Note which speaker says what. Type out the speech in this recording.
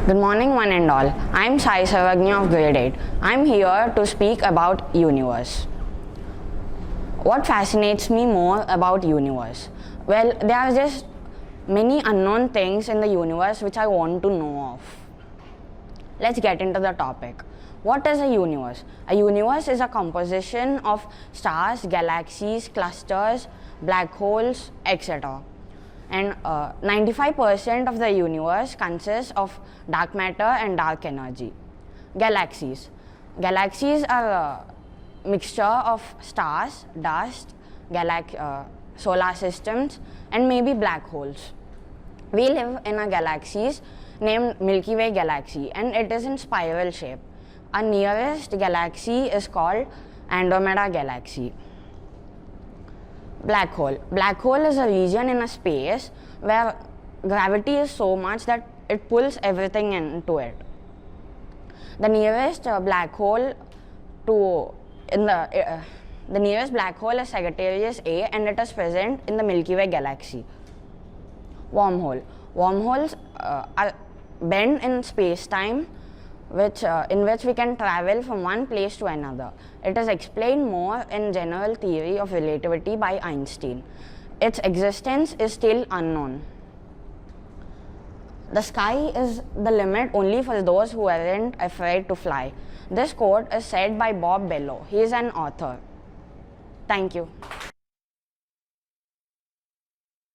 Speaker 1: Good morning, one and all. I'm Sarvajna of grade 8. I'm here to speak about universe. What fascinates me more about universe? Well, there are just many unknown things in the universe which I want to know of. Let's get into the topic. What is a universe? A universe is a composition of stars, galaxies, clusters, black holes, etc. And 95% of the universe consists of dark matter and dark energy. Galaxies are a mixture of stars, dust, solar systems, and maybe black holes. We live in a galaxy named Milky Way galaxy, and it is in spiral shape. Our nearest galaxy is called Andromeda galaxy. Black hole is a region in a space where gravity is so much that it pulls everything into it. The nearest black hole is Sagittarius A, and it is present in the Milky Way galaxy. Wormholes are bend in space-time, in which we can travel from one place to another. It is explained more in general theory of relativity by Einstein. Its existence is still unknown. The sky is the limit only for those who aren't afraid to fly. This quote is said by Bob Bellow. He is an author. Thank you.